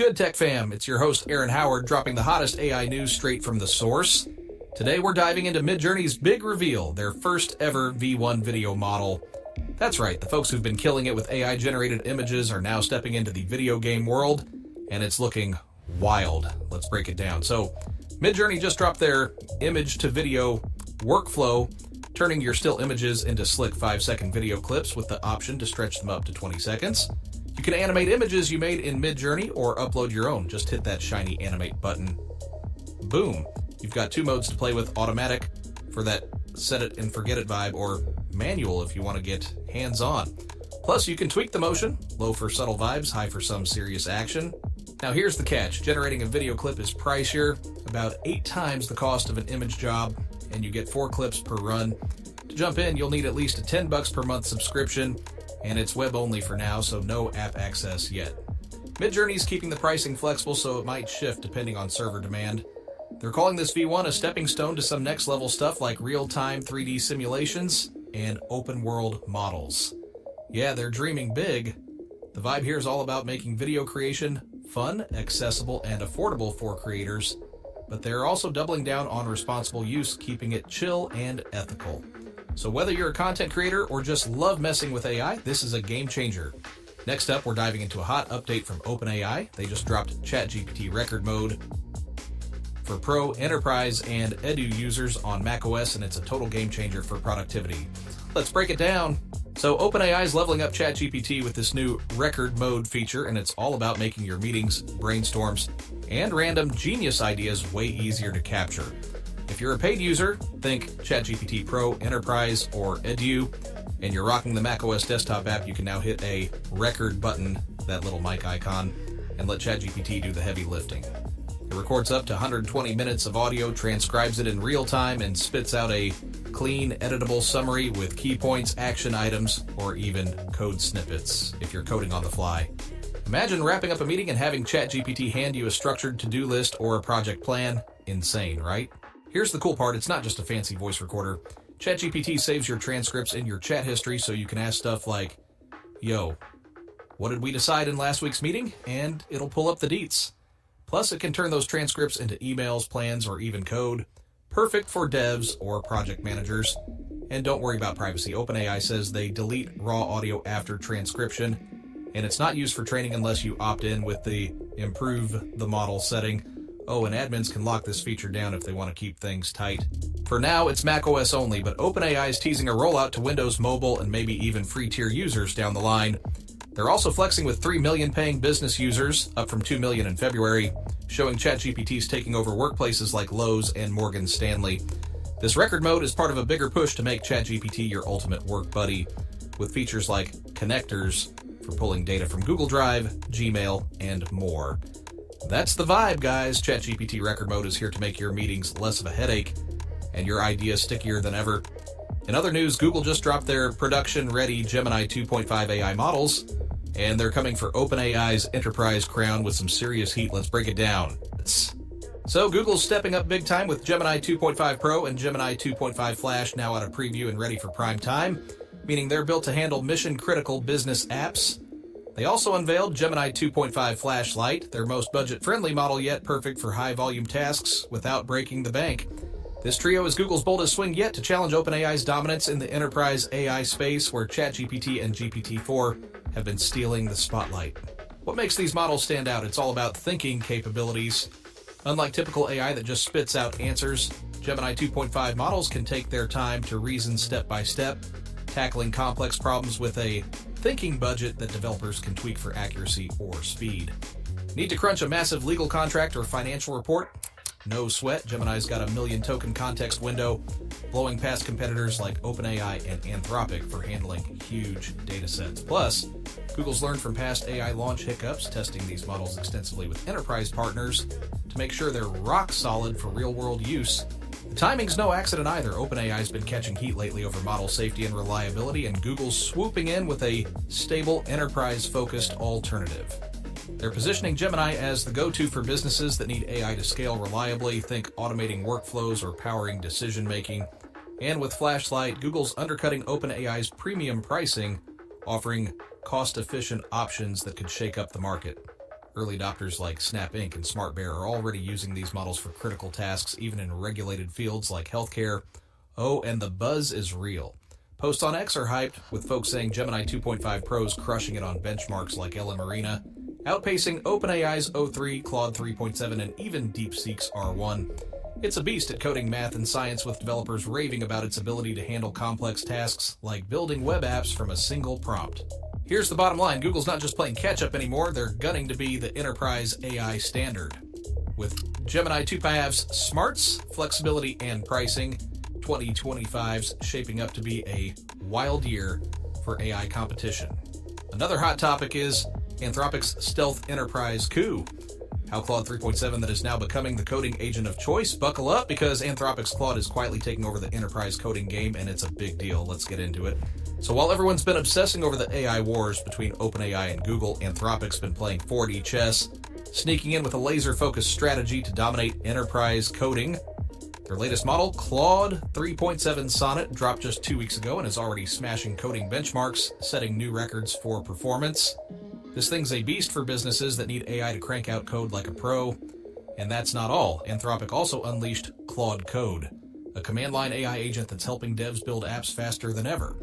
good, Tech Fam? It's your host, Aaron Howard, dropping the hottest AI news straight from the source. Today, we're diving into Midjourney's big reveal, their first ever V1 video model. That's right, the folks who've been killing it with AI-generated images are now stepping into the video game world, and it's looking wild. Let's break it down. So, Midjourney just dropped their image-to-video workflow, turning your still images into slick 5-second video clips with the option to stretch them up to 20 seconds. You can animate images you made in Midjourney or upload your own. Just hit that shiny animate button. Boom. You've got two modes to play with: automatic for that set it and forget it vibe, or manual if you want to get hands-on. Plus, you can tweak the motion, low for subtle vibes, high for some serious action. Now here's the catch. Generating a video clip is pricier, about 8 times the cost of an image job, and you get 4 clips per run. To jump in, you'll need at least a $10 per month subscription, and it's web only for now, so no app access yet. Midjourney's keeping the pricing flexible, so it might shift depending on server demand. They're calling this V1 a stepping stone to some next level stuff like real-time 3D simulations and open world models. Yeah, they're dreaming big. The vibe here is all about making video creation fun, accessible, and affordable for creators, but they're also doubling down on responsible use, keeping it chill and ethical. So whether you're a content creator or just love messing with AI, this is a game changer. Next up, we're diving into a hot update from OpenAI. They just dropped ChatGPT record mode for Pro, Enterprise, and Edu users on macOS, and it's a total game changer for productivity. Let's break it down. So OpenAI is leveling up ChatGPT with this new record mode feature, and it's all about making your meetings, brainstorms, and random genius ideas way easier to capture. If you're a paid user, think ChatGPT Pro, Enterprise, or Edu, and you're rocking the macOS desktop app, you can now hit a record button, that little mic icon, and let ChatGPT do the heavy lifting. It records up to 120 minutes of audio, transcribes it in real time, and spits out a clean, editable summary with key points, action items, or even code snippets if you're coding on the fly. Imagine wrapping up a meeting and having ChatGPT hand you a structured to-do list or a project plan. Insane, right? Here's the cool part, it's not just a fancy voice recorder. ChatGPT saves your transcripts in your chat history so you can ask stuff like, "Yo, what did we decide in last week's meeting?" And it'll pull up the deets. Plus, it can turn those transcripts into emails, plans, or even code. Perfect for devs or project managers. And don't worry about privacy. OpenAI says they delete raw audio after transcription, and it's not used for training unless you opt in with the improve the model setting. Oh, and admins can lock this feature down if they want to keep things tight. For now, it's macOS only, but OpenAI is teasing a rollout to Windows Mobile and maybe even free tier users down the line. They're also flexing with 3 million paying business users, up from 2 million in February, showing ChatGPT's taking over workplaces like Lowe's and Morgan Stanley. This record mode is part of a bigger push to make ChatGPT your ultimate work buddy, with features like connectors for pulling data from Google Drive, Gmail, and more. That's the vibe, guys. ChatGPT record mode is here to make your meetings less of a headache and your ideas stickier than ever. In other news, Google just dropped their production-ready Gemini 2.5 AI models, and they're coming for OpenAI's enterprise crown with some serious heat. Let's break it down. So Google's stepping up big time with Gemini 2.5 Pro and Gemini 2.5 Flash now out of preview and ready for prime time, meaning they're built to handle mission-critical business apps. They also unveiled Gemini 2.5 Flash Lite, their most budget-friendly model yet, perfect for high-volume tasks without breaking the bank. This trio is Google's boldest swing yet to challenge OpenAI's dominance in the enterprise AI space, where ChatGPT and GPT-4 have been stealing the spotlight. What makes these models stand out? It's all about thinking capabilities. Unlike typical AI that just spits out answers, Gemini 2.5 models can take their time to reason step by step, tackling complex problems with a thinking budget that developers can tweak for accuracy or speed. Need to crunch a massive legal contract or financial report? No sweat. Gemini's got a 1 million token context window, blowing past competitors like OpenAI and Anthropic for handling huge data sets. Plus, Google's learned from past AI launch hiccups, testing these models extensively with enterprise partners to make sure they're rock solid for real-world use. The timing's no accident either. OpenAI's been catching heat lately over model safety and reliability, and Google's swooping in with a stable, enterprise-focused alternative. They're positioning Gemini as the go-to for businesses that need AI to scale reliably, think automating workflows or powering decision-making. And with Flash Lite, Google's undercutting OpenAI's premium pricing, offering cost-efficient options that could shake up the market. Early adopters like Snap Inc. and SmartBear are already using these models for critical tasks, even in regulated fields like healthcare. Oh, and the buzz is real. Posts on X are hyped, with folks saying Gemini 2.5 Pro is crushing it on benchmarks like LM Arena, outpacing OpenAI's O3, Claude 3.7, and even DeepSeek's R1. It's a beast at coding math and science, with developers raving about its ability to handle complex tasks like building web apps from a single prompt. Here's the bottom line. Google's not just playing catch-up anymore, they're gunning to be the enterprise AI standard. With Gemini 2.5's smarts, flexibility, and pricing, 2025's shaping up to be a wild year for AI competition. Another hot topic is Anthropic's stealth enterprise coup. How Claude 3.7 that is now becoming the coding agent of choice. Buckle up, because Anthropic's Claude is quietly taking over the enterprise coding game, and it's a big deal. Let's get into it. So while everyone's been obsessing over the AI wars between OpenAI and Google, Anthropic's been playing 4D chess, sneaking in with a laser-focused strategy to dominate enterprise coding. Their latest model, Claude 3.7 Sonnet, dropped just 2 weeks ago and is already smashing coding benchmarks, setting new records for performance. This thing's a beast for businesses that need AI to crank out code like a pro. And that's not all. Anthropic also unleashed Claude Code, a command-line AI agent that's helping devs build apps faster than ever.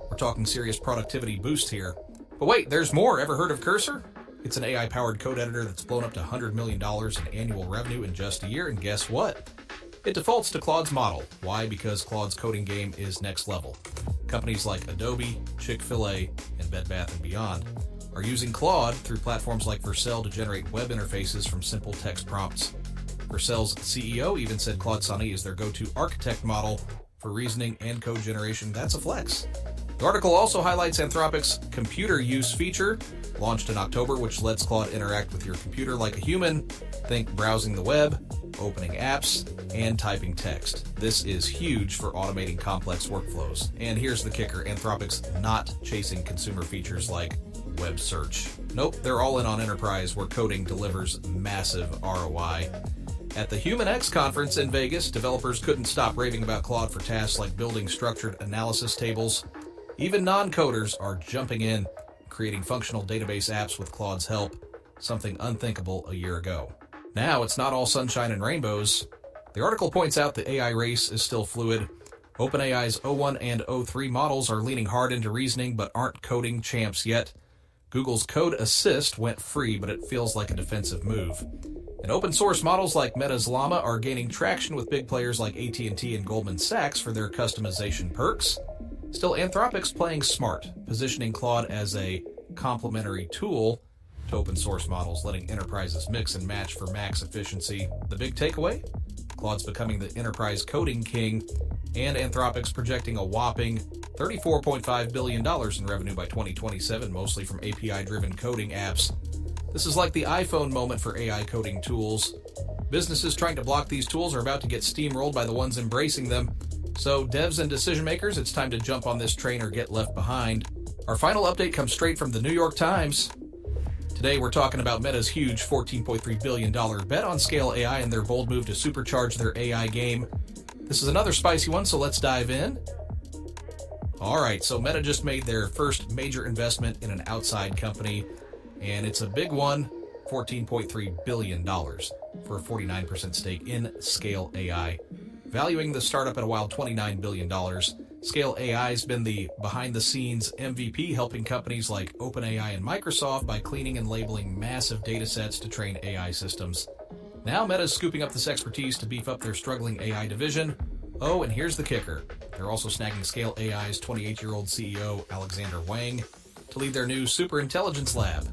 We're talking serious productivity boost here. But wait, there's more. Ever heard of Cursor? It's an AI-powered code editor that's blown up to $100 million in annual revenue in just a year, and guess what? It defaults to Claude's model. Why? Because Claude's coding game is next level. Companies like Adobe, Chick-fil-A, and Bed Bath & Beyond are using Claude through platforms like Vercel to generate web interfaces from simple text prompts. Vercel's CEO even said Claude Sonnet is their go-to architect model for reasoning and code generation. That's a flex. The article also highlights Anthropic's computer use feature, launched in October, which lets Claude interact with your computer like a human. Think browsing the web, opening apps, and typing text. This is huge for automating complex workflows. And here's the kicker. Anthropic's not chasing consumer features like web search. Nope, they're all in on enterprise, where coding delivers massive ROI. At the HumanX conference in Vegas, developers couldn't stop raving about Claude for tasks like building structured analysis tables. Even non-coders are jumping in, creating functional database apps with Claude's help, something unthinkable a year ago. Now it's not all sunshine and rainbows. The article points out the AI race is still fluid. OpenAI's O1 and O3 models are leaning hard into reasoning but aren't coding champs yet. Google's Code Assist went free, but it feels like a defensive move. And open source models like Meta's Llama are gaining traction with big players like AT&T and Goldman Sachs for their customization perks. Still, Anthropic's playing smart, positioning Claude as a complementary tool to open source models, letting enterprises mix and match for max efficiency. The big takeaway? Claude's becoming the enterprise coding king, and Anthropic's projecting a whopping $34.5 billion in revenue by 2027, mostly from API-driven coding apps. This is like the iPhone moment for AI coding tools. Businesses trying to block these tools are about to get steamrolled by the ones embracing them. So devs and decision makers, it's time to jump on this train or get left behind. Our final update comes straight from the New York Times. Today we're talking about Meta's huge $14.3 billion bet on Scale AI and their bold move to supercharge their AI game. This is another spicy one, so let's dive in. Alright, so Meta just made their first major investment in an outside company, and it's a big one, $14.3 billion for a 49% stake in Scale AI, valuing the startup at a wild $29 billion. Scale AI has been the behind-the-scenes MVP, helping companies like OpenAI and Microsoft by cleaning and labeling massive data sets to train AI systems. Now Meta's scooping up this expertise to beef up their struggling AI division. Oh, and here's the kicker. They're also snagging Scale AI's 28-year-old CEO, Alexander Wang, to lead their new Superintelligence Lab.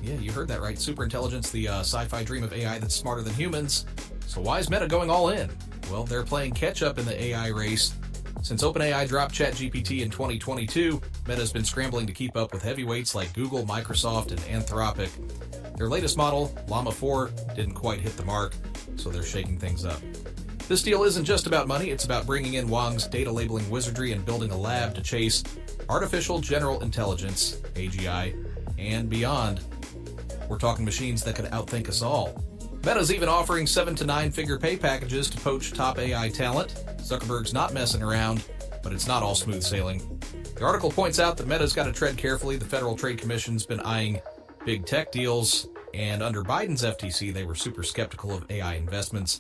Yeah, you heard that right. Superintelligence, the sci-fi dream of AI that's smarter than humans. So why is Meta going all in? Well, they're playing catch-up in the AI race. Since OpenAI dropped ChatGPT in 2022, Meta's been scrambling to keep up with heavyweights like Google, Microsoft, and Anthropic. Their latest model, Llama 4, didn't quite hit the mark, so they're shaking things up. This deal isn't just about money, it's about bringing in Wang's data labeling wizardry and building a lab to chase artificial general intelligence, AGI, and beyond. We're talking machines that could outthink us all. Meta's even offering 7 to 9 figure pay packages to poach top AI talent. Zuckerberg's not messing around, but it's not all smooth sailing. The article points out that Meta's got to tread carefully. The Federal Trade Commission's been eyeing big tech deals, And under Biden's FTC, they were super skeptical of AI investments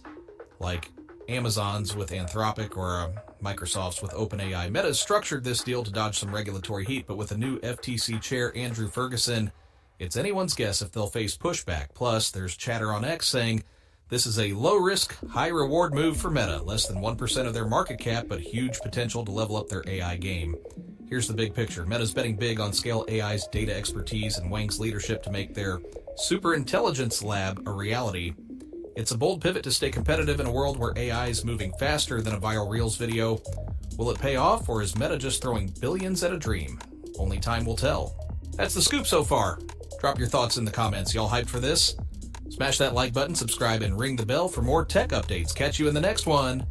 like Amazon's with Anthropic or Microsoft's with OpenAI. Meta's structured this deal to dodge some regulatory heat, but with a new FTC chair, Andrew Ferguson, it's anyone's guess if they'll face pushback. Plus, there's chatter on X saying this is a low-risk, high-reward move for Meta. Less than 1% of their market cap, but huge potential to level up their AI game. Here's the big picture. Meta's betting big on Scale AI's data expertise and Wang's leadership to make their superintelligence lab a reality. It's a bold pivot to stay competitive in a world where AI is moving faster than a viral Reels video. Will it pay off, or is Meta just throwing billions at a dream? Only time will tell. That's the scoop so far. Drop your thoughts in the comments. Y'all hyped for this? Smash that like button, subscribe, and ring the bell for more tech updates. Catch you in the next one.